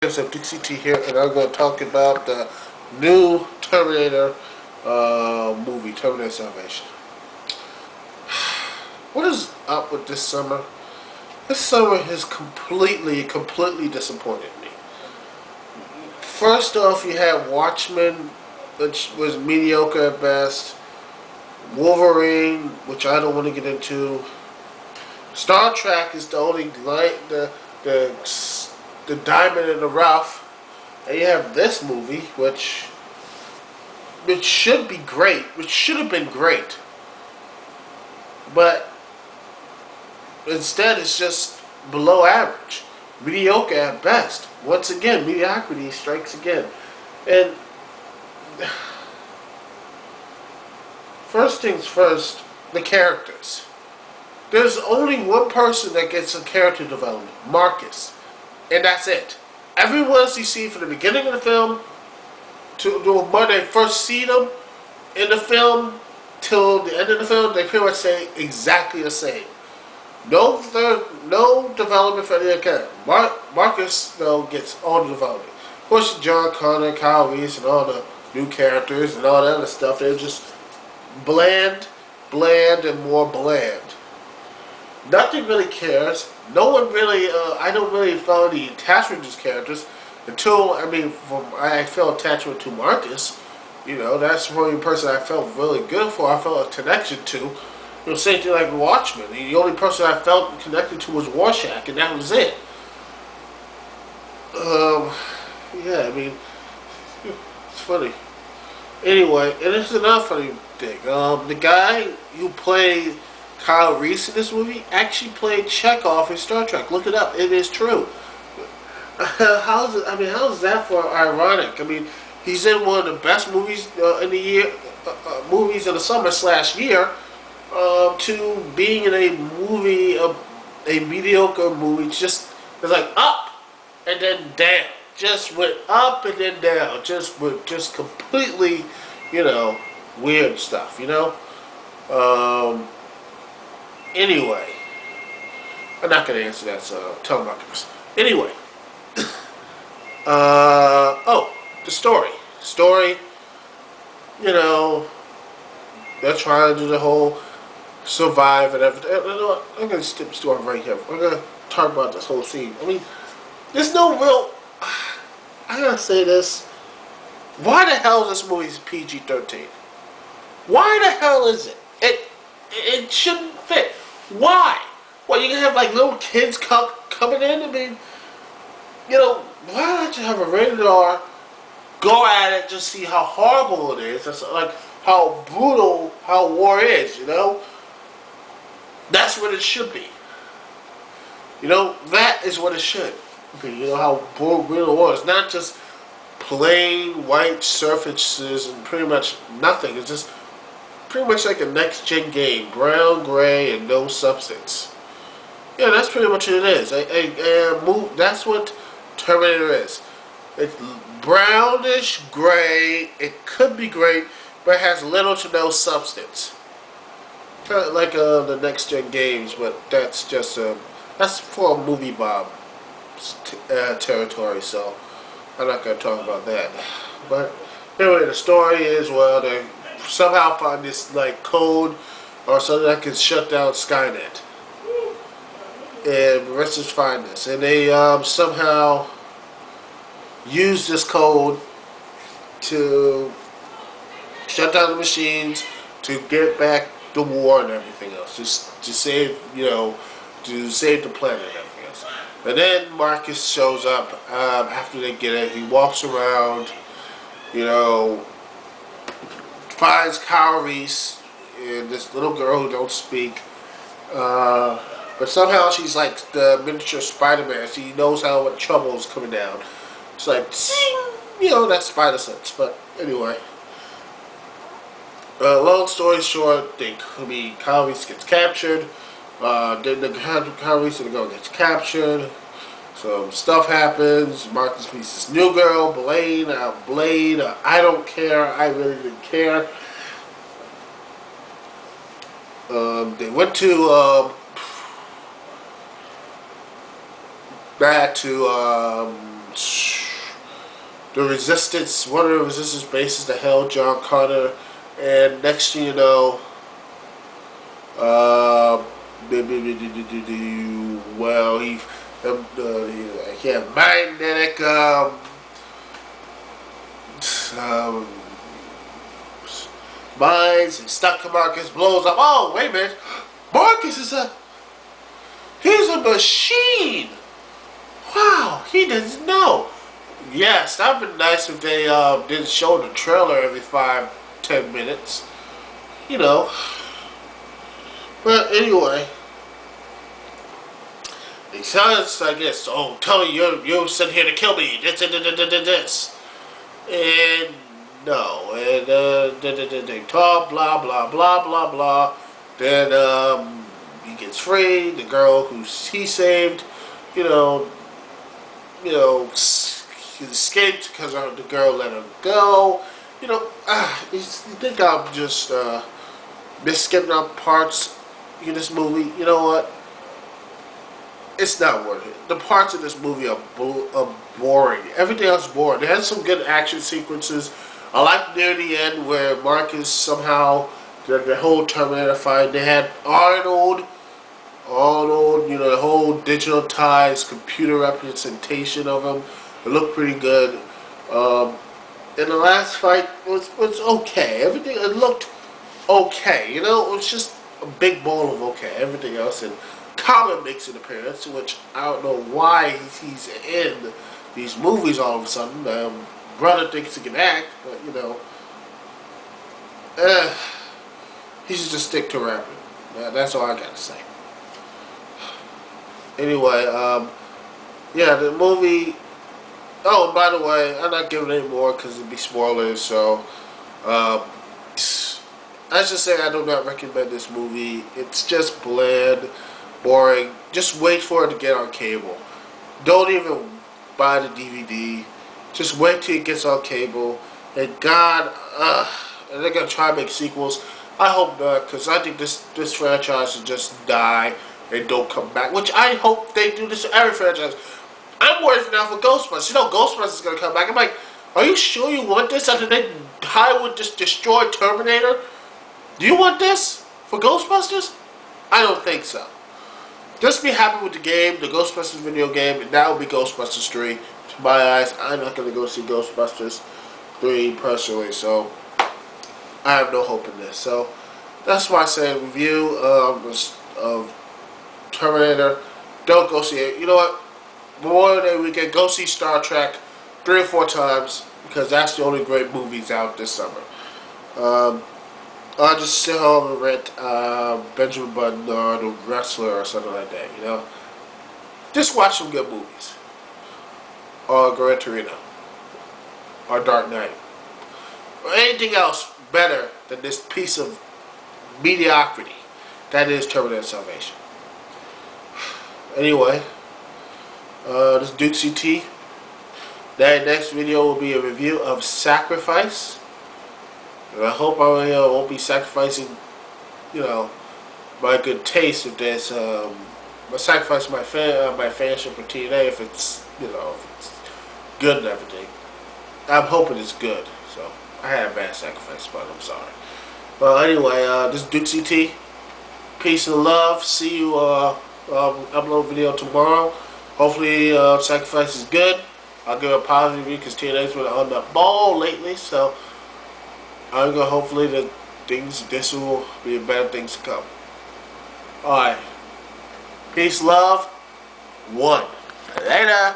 Marcus of Dixie T here, and I'm going to talk about the new Terminator movie, Terminator Salvation. What is up with this summer? This summer has completely disappointed me. First off, you had Watchmen, which was mediocre at best. Wolverine, which I don't want to get into. Star Trek is the only light, the diamond in the rough, and you have this movie, which should be great, which should have been great, but instead it's just below average, mediocre at best. Once again, mediocrity strikes again. And first things first, the characters. There's only one person that gets a character development, Marcus. And that's it. Everyone else you see from the beginning of the film to when they first see them in the film till the end of the film, they pretty much say exactly the same. No development for any character. Marcus, though, gets all the development. Of course, John Connor, Kyle Reese, and all the new characters and all that other stuff, they're just bland, and more bland. Nothing really cares. No one really, I don't really feel any attachment to these characters until, I felt attachment to Marcus. You know, that's the only person I felt really good for. I felt a connection to. You know, same thing like Watchmen. The only person I felt connected to was Rorschach, and that was it. Yeah, it's funny. Anyway, and this is another funny thing. The guy who played Kyle Reese in this movie actually played Chekhov in Star Trek. Look it up. It is true. How is that for ironic? He's in one of the best movies in the year, movies of the summer / year, to being in a movie, a mediocre movie. Just it's like up and then down. Just went up and then down. Just completely, weird stuff. Anyway, I'm not going to answer that, so telemarketers. Anyway, the story. They're trying to do the whole survive and everything. I'm going to skip the story right here. I'm going to talk about this whole scene. There's no real. I gotta say this. Why the hell is this movie PG-13? Why the hell is it? It shouldn't fit. Why? Well, you can have like little kids coming in. Why not you have a rated R? Go at it, just see how horrible it is. That's like how brutal how war is. That's what it should be. That is what it should be. How brutal war is. Not just plain white surfaces and pretty much nothing. It's just pretty much like a next-gen game. Brown, gray, and no substance. Yeah, that's pretty much what it is. That's what Terminator is. It's brownish, gray. It could be great, but it has little to no substance. Kind of like the next-gen games, but that's just that's for a movie Bob territory, so I'm not going to talk about that. But anyway, the story is, well, they somehow find this like code or something that can shut down Skynet, and the rest is find this, and they somehow use this code to shut down the machines to get back the war and everything else, just to save to save the planet and everything else. And then Marcus shows up after they get it. He walks around, finds Kyle Reese and this little girl who don't speak. But somehow she's like the miniature Spider-Man. She knows what trouble is coming down. It's like, zing! That's spider sense. But anyway, long story short, Kyle Reese gets captured. Then the Kyle Reese and the girl gets captured. Some stuff happens. Marcus meets this new girl, Blade. I don't care. I really didn't care. They went to back to the resistance, one of the resistance bases that held John Connor, and next thing you know, well, he had magnetic mines, and stuck to Marcus, blows up. Oh, wait a minute, Marcus he's a machine. Wow, he doesn't know. Yes, that'd been nice if they didn't show the trailer every 5-10 minutes. You know. But anyway, because I guess, oh, tell me you're sent here to kill me. This. And no, and they talk, blah blah blah blah blah. Then he gets free. The girl who he saved, you know, he escaped because the girl let him go. You know, you think I'm just skipping out parts in this movie? You know what? It's not worth it. The parts of this movie are boring. Everything else is boring. They had some good action sequences. I like near the end where Marcus somehow, the whole Terminator fight, they had Arnold, you know, the whole digital ties, computer representation of him. It looked pretty good. And the last fight was okay. Everything, it looked okay. You know, it was just a big ball of okay. Everything else, and Common makes an appearance, which I don't know why he's in these movies all of a sudden. Brother thinks he can act, but you know, he should just stick to rapping. That's all I gotta say. Anyway, yeah, the movie. Oh, by the way, I'm not giving any more because it'd be spoilers. So, I should say I do not recommend this movie. It's just bland, boring. Just wait for it to get on cable. Don't even buy the DVD. Just wait till it gets on cable. And God, and they're gonna try to make sequels. I hope not, because I think this franchise will just die and don't come back. Which I hope they do this to every franchise. I'm worried now for Ghostbusters. You know Ghostbusters is gonna come back. I'm like, are you sure you want this after Hollywood just destroyed Terminator? Do you want this for Ghostbusters? I don't think so. Just be happy with the game, the Ghostbusters video game, and that will be Ghostbusters 3. To my eyes, I'm not going to go see Ghostbusters 3 personally, so I have no hope in this. So that's why I say review of Terminator. Don't go see it. You know what? Memorial Day weekend, go see Star Trek 3 or 4 times, because that's the only great movies out this summer. I'll just sit home and rent Benjamin Button or The Wrestler or something like that, you know. Just watch some good movies. Or Gran Torino. Or Dark Knight. Or anything else better than this piece of mediocrity that is Terminator Salvation. Anyway, this is Duke CT. That next video will be a review of Sacrifice. And I hope I won't be sacrificing, you know, my good taste if there's I sacrifice my fanship for TNA if it's, you know, if it's good and everything. I'm hoping it's good. So I had a bad sacrifice, but I'm sorry. Well, anyway, this is Duke CT. Peace and love. See you. Upload video tomorrow. Hopefully, Sacrifice is good. I'll give a positive review because TNA's been on the ball lately. So I'm gonna hopefully this will be better things to come. Alright. Peace, love. 1. Later.